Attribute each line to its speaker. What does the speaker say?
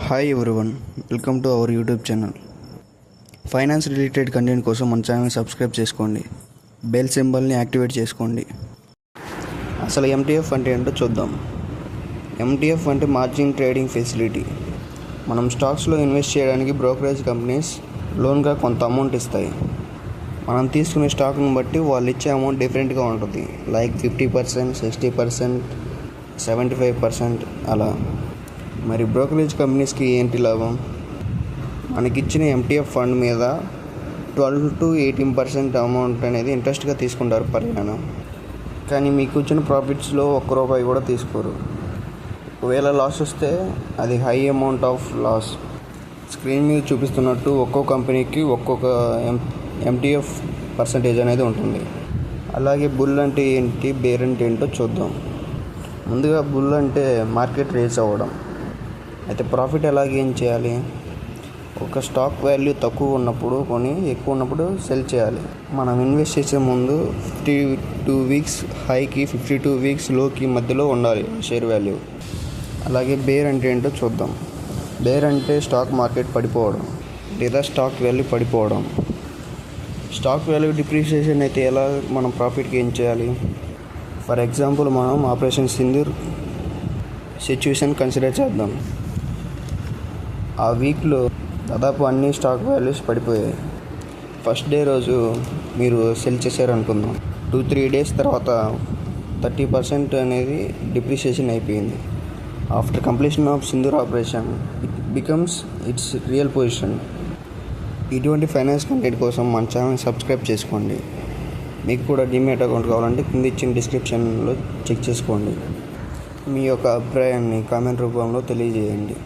Speaker 1: Hi everyone, welcome to our YouTube channel. Finance related content కోసం మన ఛానల్ని subscribe చేసుకోండి. బెల్ సింబల్ని యాక్టివేట్ చేసుకోండి. అసలు ఎంటీఎఫ్ అంటే ఏంటో చూద్దాం. ఎంటీఎఫ్ అంటే మార్జిన్ ట్రేడింగ్ ఫెసిలిటీ. మనం స్టాక్స్లో ఇన్వెస్ట్ చేయడానికి బ్రోకరేజ్ కంపెనీస్ లోన్గా కొంత అమౌంట్ ఇస్తాయి. మనం తీసుకునే స్టాక్ని బట్టి వాళ్ళు ఇచ్చే అమౌంట్ డిఫరెంట్గా ఉంటుంది. లైక్ 50%, 60%, 75% అలా. మరి బ్రోకరేజ్ కంపెనీస్కి ఏంటి లాభం? మనకిచ్చిన ఎంటీఎఫ్ ఫండ్ మీద 12 to 18% అమౌంట్ అనేది ఇంట్రెస్ట్గా తీసుకుంటారు పర్ యానం. కానీ మీకు వచ్చిన ప్రాఫిట్స్లో ₹1 కూడా తీసుకోరు. ఒకవేళ లాస్ వస్తే అది high amount of loss. Screen మీద చూపిస్తున్నట్టు ఒక్కో కంపెనీకి ఒక్కొక్క ఎంటీఎఫ్ పర్సంటేజ్ అనేది ఉంటుంది. అలాగే బుల్ అంటే ఏంటి, బేర్ అంటే ఏంటో చూద్దాం. ముందుగా బుల్ అంటే మార్కెట్ రేస్ అవ్వడం. అయితే ప్రాఫిట్ ఎలా గెయిన్ చేయాలి? ఒక స్టాక్ వాల్యూ తక్కువ ఉన్నప్పుడు కొని, ఎక్కువ ఉన్నప్పుడు సెల్ చేయాలి. మనం ఇన్వెస్ట్ చేసే ముందు 52 వీక్స్ హైకి 52 వీక్స్ లోకి మధ్యలో ఉండాలి షేర్ వాల్యూ. అలాగే బేర్ అంటే ఏంటో చూద్దాం. బేర్ అంటే స్టాక్ మార్కెట్ పడిపోవడం లేదా స్టాక్ వాల్యూ పడిపోవడం. స్టాక్ వాల్యూ డిప్రిషియేషన్ అయితే ఎలా మనం ప్రాఫిట్ గెయిన్ చేయాలి? ఫర్ ఎగ్జాంపుల్ మనం ఆపరేషన్ సింధూర్ సిచ్యువేషన్ కన్సిడర్ చేద్దాం. ఆ వీక్లో దాదాపు అన్ని స్టాక్ వాల్యూస్ పడిపోయాయి. ఫస్ట్ డే రోజు మీరు సెల్ చేశారనుకుందాం. 2-3 డేస్ తర్వాత 30% అనేది డిప్రిషియేషన్ అయిపోయింది. After completion of Sindoor operation it becomes it's real position. ఇటువంటి ఫైనాన్స్ కంటెంట్ కోసం మన ఛానల్ని సబ్స్క్రైబ్ చేసుకోండి. మీకు కూడా డీమ్యాట్ అకౌంట్ కావాలంటే కింద ఇచ్చిన డిస్క్రిప్షన్లో చెక్ చేసుకోండి. మీ యొక్క అభిప్రాయాన్ని కామెంట్ రూపంలో తెలియజేయండి.